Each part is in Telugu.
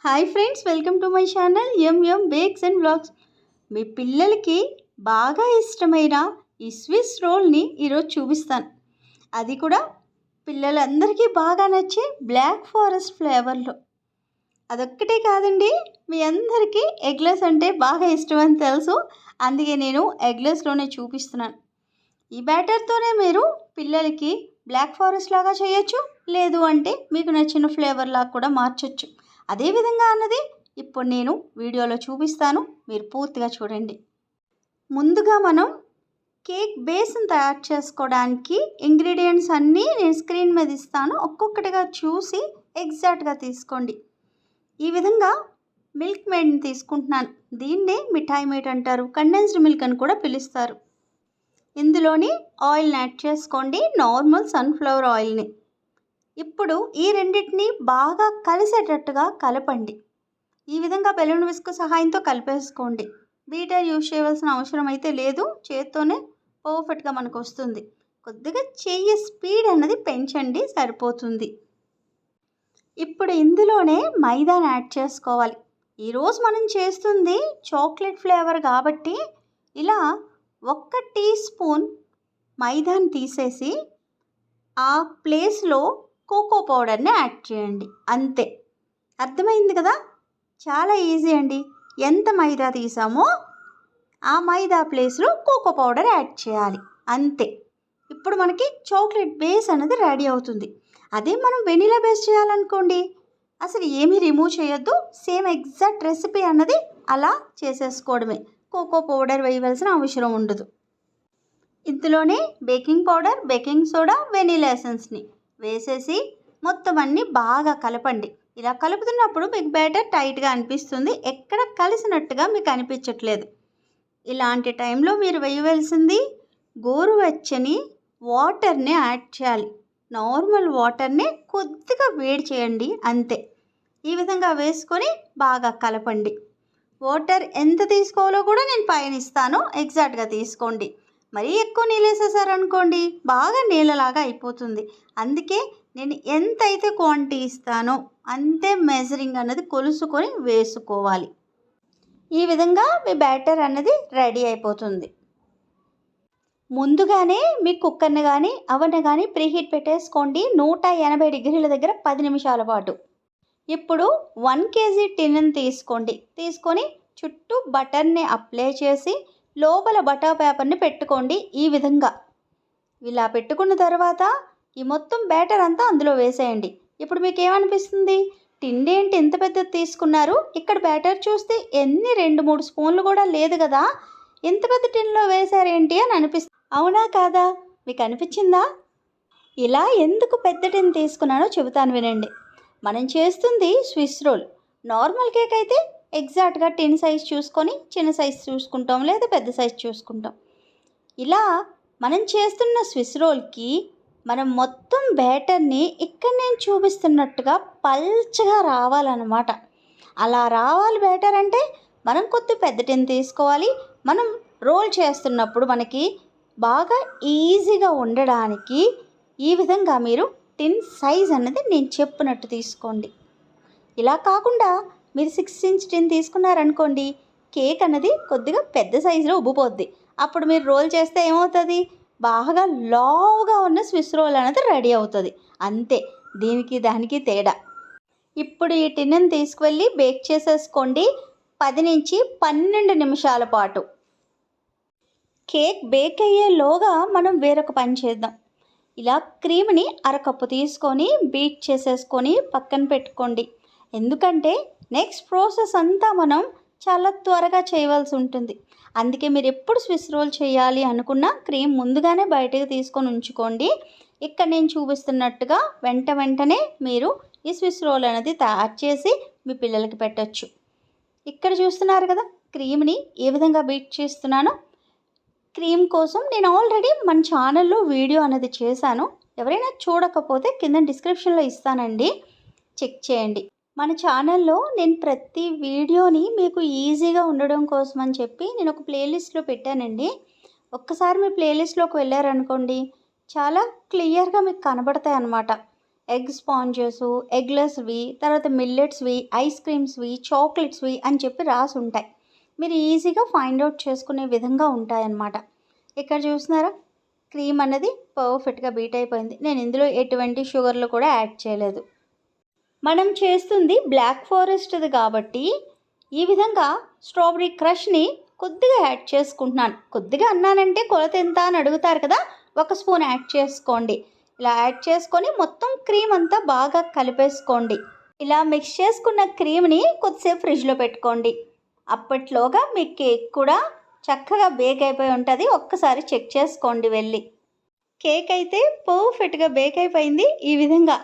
Hi friends, welcome to my channel M bakes and vlogs. మీ పిల్లలకి బాగా ఇష్టమైన ఈ స్విస్ రోల్ని ఈరోజు చూపిస్తాను. అది కూడా పిల్లలందరికీ బాగా నచ్చే బ్లాక్ ఫారెస్ట్ ఫ్లేవర్లో. అదొక్కటే కాదండి, మీ అందరికీ ఎగ్లెస్ అంటే బాగా ఇష్టం అని తెలుసు. అందుకే నేను ఎగ్లెస్లోనే చూపిస్తున్నాను. ఈ బ్యాటర్తోనే మీరు పిల్లలకి బ్లాక్ ఫారెస్ట్ లాగా చేయొచ్చు, లేదు అంటే మీకు నచ్చిన ఫ్లేవర్ లాగా కూడా మార్చొచ్చు. అదే విధంగా అన్నది ఇప్పుడు నేను వీడియోలో చూపిస్తాను, మీరు పూర్తిగా చూడండి. ముందుగా మనం కేక్ బేస్ని తయారు చేసుకోవడానికి ఇంగ్రీడియంట్స్ అన్నీ నేను స్క్రీన్ మీద ఇస్తాను, ఒక్కొక్కటిగా చూసి ఎగ్జాక్ట్గా తీసుకోండి. ఈ విధంగా మిల్క్ మేడ్ని తీసుకుంటున్నాను. దీన్నే మిఠాయి మేడ్ అంటారు, కండెన్స్డ్ మిల్క్ అని కూడా పిలుస్తారు. ఇందులోని ఆయిల్ని యాడ్ చేసుకోండి, నార్మల్ సన్ఫ్లవర్ ఆయిల్ని. ఇప్పుడు ఈ రెండింటిని బాగా కలిసేటట్టుగా కలపండి. ఈ విధంగా బెలూన్ విస్క్ సహాయంతో కలిపేసుకోండి. బీటర్ యూజ్ చేయవలసిన అవసరం అయితే లేదు, చేత్తోనే పర్ఫెక్ట్గా మనకు వస్తుంది. కొద్దిగా చెయ్యి స్పీడ్ అన్నది పెంచండి, సరిపోతుంది. ఇప్పుడు ఇందులోనే మైదాని యాడ్ చేసుకోవాలి. ఈరోజు మనం చేస్తుంది చాక్లెట్ ఫ్లేవర్ కాబట్టి ఇలా 1 టీ స్పూన్ మైదాని తీసేసి ఆ ప్లేస్లో కోకో పౌడర్ని యాడ్ చేయండి. అంతే, అర్థమైంది కదా? చాలా ఈజీ అండి. ఎంత మైదా తీసామో ఆ మైదా ప్లేస్లో కోకో పౌడర్ యాడ్ చేయాలి, అంతే. ఇప్పుడు మనకి చాక్లెట్ బేస్ అనేది రెడీ అవుతుంది. అదే మనం వెనిలా బేస్ చేయాలనుకోండి, అసలు ఏమీ రిమూవ్ చేయొద్దు, సేమ్ ఎగ్జాక్ట్ రెసిపీ అన్నది అలా చేసేసుకోవడమే. కోకో పౌడర్ వేయవలసిన అవసరం ఉండదు. ఇందులోనే baking powder, baking soda, vanilla ఎసెన్స్ని వేసేసి మొత్తం అన్నీ బాగా కలపండి. ఇలా కలుపుతున్నప్పుడు మీకు బ్యాటర్ టైట్గా అనిపిస్తుంది, ఎక్కడ కలిసినట్టుగా మీకు అనిపించట్లేదు. ఇలాంటి టైంలో మీరు వేయవలసింది గోరువెచ్చని వాటర్ని యాడ్ చేయాలి. నార్మల్ వాటర్ని కొద్దిగా వేడి చేయండి, అంతే. ఈ విధంగా వేసుకొని బాగా కలపండి. వాటర్ ఎంత తీసుకోవాలో కూడా నేను పైన ఇస్తాను, ఎగ్జాక్ట్గా తీసుకోండి. మరీ ఎక్కువ నీళ్ళు వేసేసారనుకోండి బాగా నీళ్ళలాగా అయిపోతుంది. అందుకే నేను ఎంతైతే క్వాంటిటీ ఇస్తానో అంతే మెజరింగ్ అన్నది కొలుసుకొని వేసుకోవాలి. ఈ విధంగా మీ బ్యాటర్ అన్నది రెడీ అయిపోతుంది. ముందుగానే మీ కుక్కర్ని కానీ అవన్నీ కానీ ప్రీహీట్ పెట్టేసుకోండి 180 డిగ్రీల దగ్గర 10 నిమిషాల పాటు. ఇప్పుడు 1 కేజీ టిన్ని తీసుకోండి. తీసుకొని చుట్టూ బటర్ని అప్లై చేసి లోపల బటర్ పేపర్ని పెట్టుకోండి. ఈ విధంగా ఇలా పెట్టుకున్న తర్వాత ఈ మొత్తం బ్యాటర్ అంతా అందులో వేసేయండి. ఇప్పుడు మీకు ఏమనిపిస్తుంది, టిండి ఏంటి ఇంత పెద్దది తీసుకున్నారు, ఇక్కడ బ్యాటర్ చూస్తే ఎన్ని 2-3 స్పూన్లు కూడా లేదు కదా, ఇంత పెద్ద టిన్లో వేసారేంటి అని అనిపిస్తుంది. అవునా కాదా? మీకు అనిపించిందా? ఇలా ఎందుకు పెద్ద టిన్ తీసుకున్నానో చెబుతాను వినండి. మనం చేస్తుంది స్విస్ రోల్. నార్మల్ కేక్ అయితే ఎగ్జాక్ట్గా టిన్ సైజ్ చూసుకొని చిన్న సైజ్ చూసుకుంటాం, లేదా పెద్ద సైజ్ చూసుకుంటాం. ఇలా మనం చేస్తున్న స్విస్ రోల్కి మనం మొత్తం బ్యాటర్ని ఇక్కడ నేను చూపిస్తున్నట్టుగా పల్చగా రావాలన్నమాట. అలా రావాలి బ్యాటర్ అంటే మనం కొద్ది పెద్ద టిన్ తీసుకోవాలి. మనం రోల్ చేస్తున్నప్పుడు మనకి బాగా ఈజీగా ఉండడానికి ఈ విధంగా మీరు టిన్ సైజ్ అన్నది నేను చెప్పినట్టు తీసుకోండి. ఇలా కాకుండా మీరు 6 ఇంచ్ టిన్ తీసుకున్నారనుకోండి, కేక్ అన్నది కొద్దిగా పెద్ద సైజులో ఉబ్బిపోద్ది. అప్పుడు మీరు రోల్ చేస్తే ఏమవుతుంది, బాగా లావుగా ఉన్న స్విస్ రోల్ అనేది రెడీ అవుతుంది. అంతే, దీనికి దానికి తేడా. ఇప్పుడు ఈ టిన్ని తీసుకువెళ్ళి బేక్ చేసేసుకోండి 10 నుంచి 12 నిమిషాల పాటు. కేక్ బేక్ అయ్యేలోగా మనం వేరొక పని చేద్దాం. ఇలా క్రీమ్ని 1/2 కప్పు తీసుకొని బీట్ చేసేసుకొని పక్కన పెట్టుకోండి. ఎందుకంటే నెక్స్ట్ ప్రాసెస్ అంతా మనం చాలా త్వరగా చేయవలసి ఉంటుంది. అందుకే మీరు ఎప్పుడు స్విస్ రోల్ చేయాలి అనుకున్నా క్రీమ్ ముందుగానే బయటకు తీసుకొని ఉంచుకోండి. ఇక్కడ నేను చూపిస్తున్నట్టుగా వెంటనే మీరు ఈ స్విస్ రోల్ అనేది తయారు చేసి మీ పిల్లలకి పెట్టచ్చు. ఇక్కడ చూస్తున్నారు కదా క్రీమ్ని ఏ విధంగా బీట్ చేస్తున్నానో. క్రీమ్ కోసం నేను ఆల్రెడీ మన ఛానల్లో వీడియో అనేది చేశాను. ఎవరైనా చూడకపోతే కింద డిస్క్రిప్షన్లో ఇస్తానండి, చెక్ చేయండి. మన ఛానల్లో నేను ప్రతి వీడియోని మీకు ఈజీగా ఉండడం కోసం అని చెప్పి నేను ఒక ప్లేలిస్ట్లో పెట్టానండి. ఒక్కసారి మీ ప్లేలిస్ట్లోకి వెళ్ళారనుకోండి చాలా క్లియర్గా మీకు కనబడతాయి అన్నమాట. ఎగ్ స్పాంజెస్, ఎగ్లెస్వి, తర్వాత మిల్లెట్స్వి, ఐస్ క్రీమ్స్వి, చాక్లెట్స్వి అని చెప్పి రాసి ఉంటాయి. మీరు ఈజీగా ఫైండ్ అవుట్ చేసుకునే విధంగా ఉంటాయన్నమాట. ఇక్కడ చూస్తున్నారా, క్రీమ్ అనేది పర్ఫెక్ట్గా బీట్ అయిపోయింది. నేను ఇందులో ఎటువంటి షుగర్లు కూడా యాడ్ చేయలేదు. మనం చేస్తుంది బ్లాక్ ఫారెస్ట్ది కాబట్టి ఈ విధంగా స్ట్రాబెరీ క్రష్ని కొద్దిగా యాడ్ చేసుకుంటున్నాను. కొద్దిగా అన్నానంటే కొలత ఎంత అని అడుగుతారు కదా, 1 స్పూన్ యాడ్ చేసుకోండి. ఇలా యాడ్ చేసుకొని మొత్తం క్రీమ్ అంతా బాగా కలిపేసుకోండి. ఇలా మిక్స్ చేసుకున్న క్రీమ్ని కొద్దిసేపు ఫ్రిడ్జ్లో పెట్టుకోండి. అప్పట్లోగా మీ కేక్ కూడా చక్కగా బేక్ అయిపోయి ఉంటుంది. ఒక్కసారి చెక్ చేసుకోండి వెళ్ళి. కేక్ అయితే పర్ఫెక్ట్గా బేక్ అయిపోయింది. ఈ విధంగా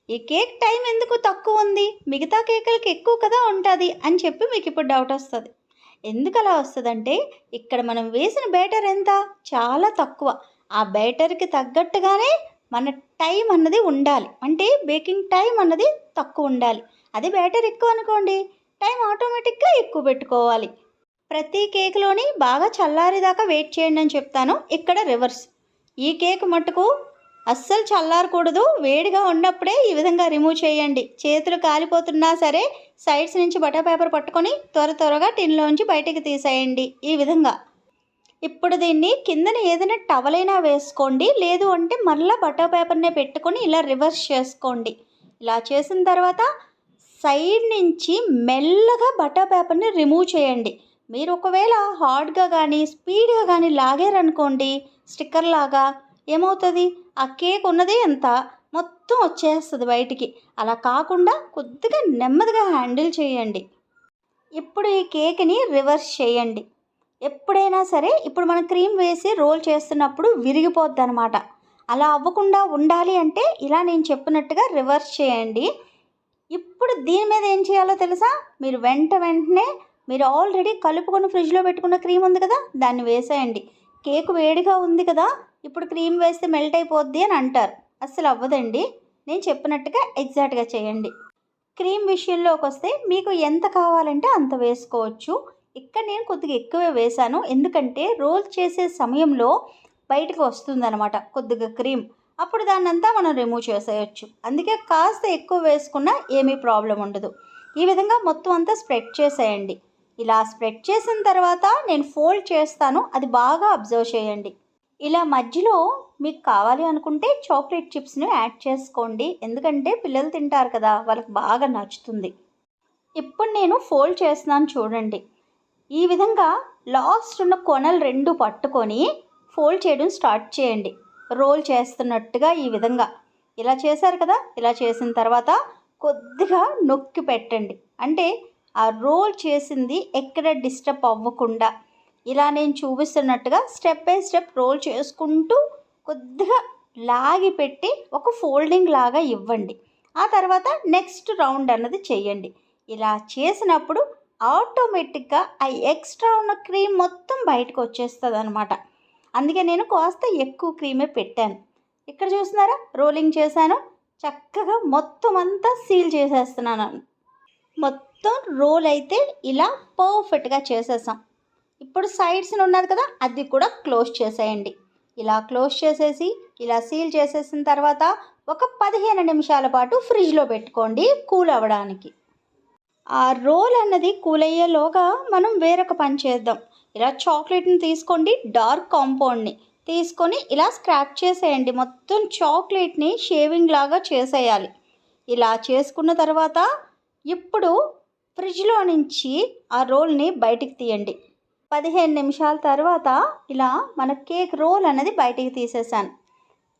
ఈ కేక్ టైం ఎందుకు తక్కువ ఉంది, మిగతా కేకులకి ఎక్కువ కదా ఉంటుంది అని చెప్పి మీకు ఇప్పుడు డౌట్ వస్తుంది. ఎందుకు అలా వస్తుందంటే ఇక్కడ మనం వేసిన బ్యాటర్ ఎంత, చాలా తక్కువ. ఆ బ్యాటర్కి తగ్గట్టుగానే మన టైం అన్నది ఉండాలి. అంటే బేకింగ్ టైం అన్నది తక్కువ ఉండాలి. అదే బ్యాటర్ ఎక్కువ అనుకోండి, టైం ఆటోమేటిక్గా ఎక్కువ పెట్టుకోవాలి. ప్రతి కేక్లోని బాగా చల్లారేదాకా వెయిట్ చేయండి అని చెప్తాను. ఇక్కడ రివర్స్. ఈ కేక్ మట్టుకు అస్సలు చల్లారకూడదు, వేడిగా ఉన్నప్పుడే ఈ విధంగా రిమూవ్ చేయండి. చేతులు కాలిపోతున్నా సరే సైడ్స్ నుంచి బటర్ పేపర్ పట్టుకొని త్వరగా టిన్లోంచి బయటికి తీసేయండి. ఈ విధంగా ఇప్పుడు దీన్ని కిందన ఏదైనా టవలైనా వేసుకోండి, లేదు అంటే మళ్ళీ బటర్ పేపర్నే పెట్టుకొని ఇలా రివర్స్ చేసుకోండి. ఇలా చేసిన తర్వాత సైడ్ నుంచి మెల్లగా బటర్ పేపర్ని రిమూవ్ చేయండి. మీరు ఒకవేళ హార్డ్గా కానీ స్పీడ్గా కానీ లాగారనుకోండి స్టిక్కర్ లాగా, ఏమవుతుంది, ఆ కేక్ ఉన్నది ఎంత మొత్తం వచ్చేస్తుంది బయటికి. అలా కాకుండా కొద్దిగా నెమ్మదిగా హ్యాండిల్ చేయండి. ఇప్పుడు ఈ కేక్ని రివర్స్ చేయండి. ఎప్పుడైనా సరే ఇప్పుడు మనం క్రీమ్ వేసి రోల్ చేస్తున్నప్పుడు విరిగిపోద్ది అనమాట. అలా అవ్వకుండా ఉండాలి అంటే ఇలా నేను చెప్పినట్టుగా రివర్స్ చేయండి. ఇప్పుడు దీని మీద ఏం చేయాలో తెలుసా, మీరు వెంటనే మీరు ఆల్రెడీ కలుపుకొని ఫ్రిడ్జ్లో పెట్టుకున్న క్రీమ్ ఉంది కదా, దాన్ని వేసేయండి. కేక్ వేడిగా ఉంది కదా, ఇప్పుడు క్రీమ్ వేస్తే మెల్ట్ అయిపోద్ది అని అంటారు. అస్సలు అవ్వదండి. నేను చెప్పినట్టుగా ఎగ్జాక్ట్గా చేయండి. క్రీమ్ విషయంలోకి వస్తే మీకు ఎంత కావాలంటే అంత వేసుకోవచ్చు. ఇక్కడ నేను కొద్దిగా ఎక్కువే వేశాను, ఎందుకంటే రోల్ చేసే సమయంలో బయటకు వస్తుందన్నమాట కొద్దిగా క్రీమ్. అప్పుడు దాన్నంతా మనం రిమూవ్ చేసేయచ్చు. అందుకే కాస్త ఎక్కువ వేసుకున్నా ఏమీ ప్రాబ్లం ఉండదు. ఈ విధంగా మొత్తం అంతా స్ప్రెడ్ చేసేయండి. ఇలా స్ప్రెడ్ చేసిన తర్వాత నేను ఫోల్డ్ చేస్తాను, అది బాగా అబ్జర్వ్ చేయండి. ఇలా మధ్యలో మీకు కావాలి అనుకుంటే చాక్లెట్ చిప్స్ని యాడ్ చేసుకోండి, ఎందుకంటే పిల్లలు తింటారు కదా, వాళ్ళకి బాగా నచ్చుతుంది. ఇప్పుడు నేను ఫోల్డ్ చేస్తున్నాను చూడండి. ఈ విధంగా లాస్ట్ ఉన్న కొనలు 2 పట్టుకొని ఫోల్డ్ చేయడం స్టార్ట్ చేయండి. రోల్ చేస్తున్నట్టుగా ఈ విధంగా ఇలా చేశారు కదా, ఇలా చేసిన తర్వాత కొద్దిగా నొక్కి పెట్టండి. అంటే ఆ రోల్ చేసింది ఎక్కడ డిస్టర్బ్ అవ్వకుండా ఇలా నేను చూపిస్తున్నట్టుగా స్టెప్ బై స్టెప్ రోల్ చేసుకుంటూ కొద్దిగా లాగి పెట్టి ఒక ఫోల్డింగ్ లాగా ఇవ్వండి. ఆ తర్వాత నెక్స్ట్ రౌండ్ అన్నది చేయండి. ఇలా చేసినప్పుడు ఆటోమేటిక్గా ఆ ఎక్స్ట్రా ఉన్న క్రీమ్ మొత్తం బయటకు వచ్చేస్తుంది అనమాట. అందుకే నేను కాస్త ఎక్కువ క్రీమే పెట్టాను. ఇక్కడ చూస్తున్నారా, రోలింగ్ చేశాను, చక్కగా మొత్తం అంతా సీల్ చేసేస్తున్నాను. మొత్తం రోల్ అయితే ఇలా పర్ఫెక్ట్గా చేసేసాం. ఇప్పుడు సైడ్స్ని ఉన్నది కదా, అది కూడా క్లోజ్ చేసేయండి. ఇలా క్లోజ్ చేసేసి ఇలా సీల్ చేసేసిన తర్వాత ఒక 15 నిమిషాల పాటు ఫ్రిడ్జ్లో పెట్టుకోండి కూల్ అవ్వడానికి. ఆ రోల్ అన్నది కూల్ అయ్యేలోగా మనం వేరొక పని చేద్దాం. ఇలా చాక్లెట్ని తీసుకోండి, డార్క్ కాంపౌండ్ని తీసుకొని ఇలా స్క్రాచ్ చేసేయండి. మొత్తం చాక్లెట్ని షేవింగ్ లాగా చేసేయాలి. ఇలా చేసుకున్న తర్వాత ఇప్పుడు ఫ్రిడ్జ్లో నుంచి ఆ రోల్ని బయటికి తీయండి. 15 నిమిషాల తర్వాత ఇలా మన కేక్ రోల్ అనేది బయటికి తీసేసాను.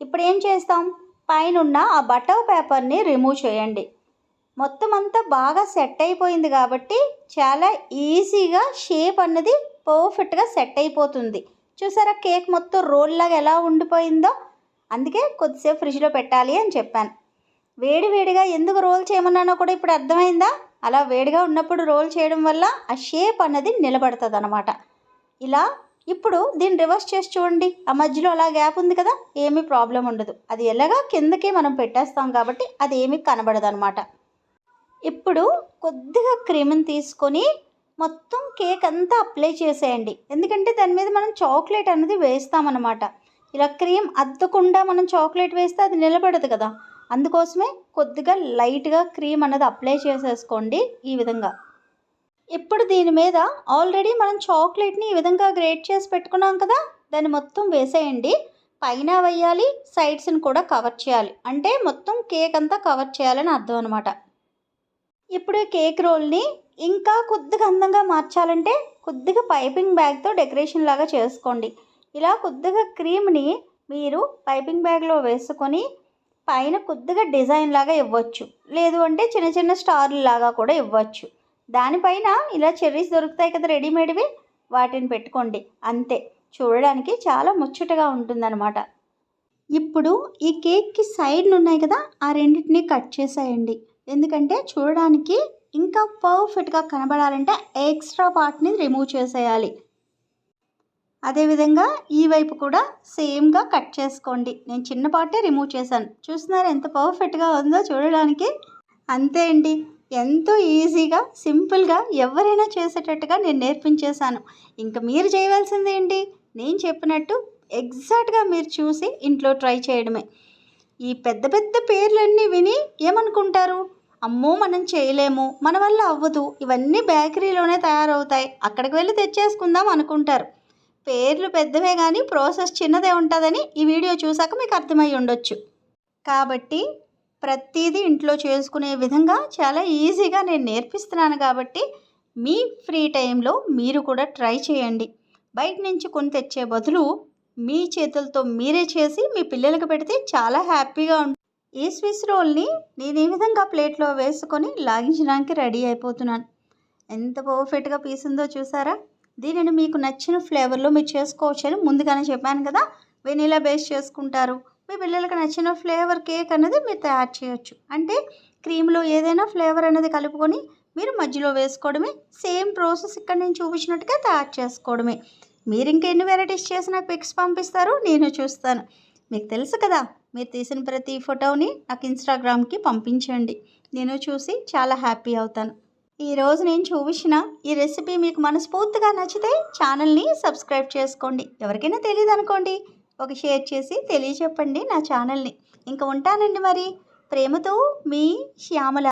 ఇప్పుడు ఏం చేస్తాం, పైన ఆ బటర్ పేపర్ని రిమూవ్ చేయండి. మొత్తం అంతా బాగా సెట్ అయిపోయింది కాబట్టి చాలా ఈజీగా షేప్ అన్నది పర్ఫెక్ట్గా సెట్ అయిపోతుంది. చూసారా కేక్ మొత్తం రోల్ లాగా ఎలా ఉండిపోయిందో. అందుకే కొద్దిసేపు ఫ్రిడ్జ్లో పెట్టాలి అని చెప్పాను. వేడివేడిగా ఎందుకు రోల్ చేయమన్నానో కూడా ఇప్పుడు అర్థమైందా. అలా వేడిగా ఉన్నప్పుడు రోల్ చేయడం వల్ల ఆ షేప్ అన్నది నిలబడుతుంది అనమాట. ఇలా ఇప్పుడు దీన్ని రివర్స్ చేసి చూడండి. ఆ మధ్యలో అలా గ్యాప్ ఉంది కదా, ఏమీ ప్రాబ్లం ఉండదు. అది ఎలాగా కిందకే మనం పెట్టేస్తాం కాబట్టి అది ఏమీ కనబడదు అనమాట. ఇప్పుడు కొద్దిగా క్రీమ్ని తీసుకొని మొత్తం కేక్ అంతా అప్లై చేసేయండి. ఎందుకంటే దాని మీద మనం చాక్లెట్ అనేది వేస్తామన్నమాట. ఇలా క్రీమ్ అద్దకుండా మనం చాక్లెట్ వేస్తే అది నిలబడదు కదా, అందుకోసమే కొద్దిగా లైట్గా క్రీమ్ అన్నది అప్లై చేసేసుకోండి ఈ విధంగా. ఇప్పుడు దీని మీద ఆల్రెడీ మనం చాక్లెట్ని ఈ విధంగా గ్రేట్ చేసి పెట్టుకున్నాం కదా, దాన్ని మొత్తం వేసేయండి. పైన వేయాలి, సైడ్స్ని కూడా కవర్ చేయాలి, అంటే మొత్తం కేక్ అంతా కవర్ చేయాలని అర్థం అనమాట. ఇప్పుడు కేక్ రోల్ని ఇంకా కొద్దిగా అందంగా మార్చాలంటే కొద్దిగా పైపింగ్ బ్యాగ్తో డెకరేషన్ లాగా చేసుకోండి. ఇలా కొద్దిగా క్రీమ్ని మీరు పైపింగ్ బ్యాగ్లో వేసుకొని పైన కొద్దిగా డిజైన్ లాగా ఇవ్వచ్చు, లేదు అంటే చిన్న చిన్న స్టార్లు లాగా కూడా ఇవ్వచ్చు. దానిపైన ఇలా చెర్రీస్ దొరుకుతాయి కదా రెడీమేడ్వి, వాటిని పెట్టుకోండి. అంతే, చూడడానికి చాలా ముచ్చటగా ఉంటుందన్నమాట. ఇప్పుడు ఈ కేక్కి సైడ్లు ఉన్నాయి కదా, ఆ రెండింటిని కట్ చేసేయండి. ఎందుకంటే చూడడానికి ఇంకా పర్ఫెక్ట్గా కనబడాలంటే ఎక్స్ట్రా పార్ట్ని రిమూవ్ చేసేయాలి. అదేవిధంగా ఈ వైపు కూడా సేమ్గా కట్ చేసుకోండి. నేను చిన్న పార్టే రిమూవ్ చేశాను. చూస్తున్నారు ఎంత పర్ఫెక్ట్గా ఉందో చూడడానికి. అంతే అండి, ఎంతో ఈజీగా సింపుల్గా ఎవరైనా చేసేటట్టుగా నేను నేర్పించేశాను. ఇంకా మీరు చేయవలసింది ఏంటి, నేను చెప్పినట్టు ఎగ్జాక్ట్గా మీరు చూసి ఇంట్లో ట్రై చేయడమే. ఈ పెద్ద పెద్ద పేర్లన్నీ విని ఏమనుకుంటారు, అమ్మో మనం చేయలేము, మన వల్ల అవ్వదు, ఇవన్నీ బేకరీలోనే తయారవుతాయి, అక్కడికి వెళ్ళి తెచ్చేసుకుందాం అనుకుంటారు. పేర్లు పెద్దవే కానీ ప్రాసెస్ చిన్నదే ఉంటుందని ఈ వీడియో చూసాక మీకు అర్థమై ఉండొచ్చు. కాబట్టి ప్రతిదీ ఇంట్లో చేసుకునే విధంగా చాలా ఈజీగా నేను నేర్పిస్తున్నాను. కాబట్టి మీ ఫ్రీ టైంలో మీరు కూడా ట్రై చేయండి. బయట నుంచి కొని తెచ్చే బదులు మీ చేతులతో మీరే చేసి మీ పిల్లలకు పెడితే చాలా హ్యాపీగా ఉంటుంది. ఈ స్విస్ రోల్ని నేను ఈ విధంగా ప్లేట్లో వేసుకొని లాగించడానికి రెడీ అయిపోతున్నాను. ఎంత పర్ఫెక్ట్గా పీస్ ఉందో చూసారా. దీనిని మీకు నచ్చిన ఫ్లేవర్లో మీరు చేసుకోవచ్చు అని ముందుగానే చెప్పాను కదా. వెనీలా బేస్ చేసుకుంటారు, మీ పిల్లలకు నచ్చిన ఫ్లేవర్ కేక్ అనేది మీరు తయారు చేయొచ్చు. అంటే క్రీమ్లో ఏదైనా ఫ్లేవర్ అనేది కలుపుకొని మీరు మధ్యలో వేసుకోవడమే. సేమ్ ప్రాసెస్ ఇక్కడ నేను చూపించినట్టుగా తయారు చేసుకోవడమే. మీరు ఇంకా ఎన్ని వెరైటీస్ చేసి నాకు పిక్స్ పంపిస్తారు, నేను చూస్తాను. మీకు తెలుసు కదా, మీరు తీసిన ప్రతి ఫోటోని నాకు ఇన్స్టాగ్రామ్కి పంపించండి, నేను చూసి చాలా హ్యాపీ అవుతాను. ఈరోజు నేను చూపించిన ఈ రెసిపీ మీకు మనస్ఫూర్తిగా నచ్చితే ఛానల్ని సబ్స్క్రైబ్ చేసుకోండి. ఎవరికైనా తెలియదు అనుకోండి, ఒక షేర్ చేసి తెలియచెప్పండి నా ఛానల్ని. ఇంకా ఉంటానండి మరి. ప్రేమతో మీ శ్యామల.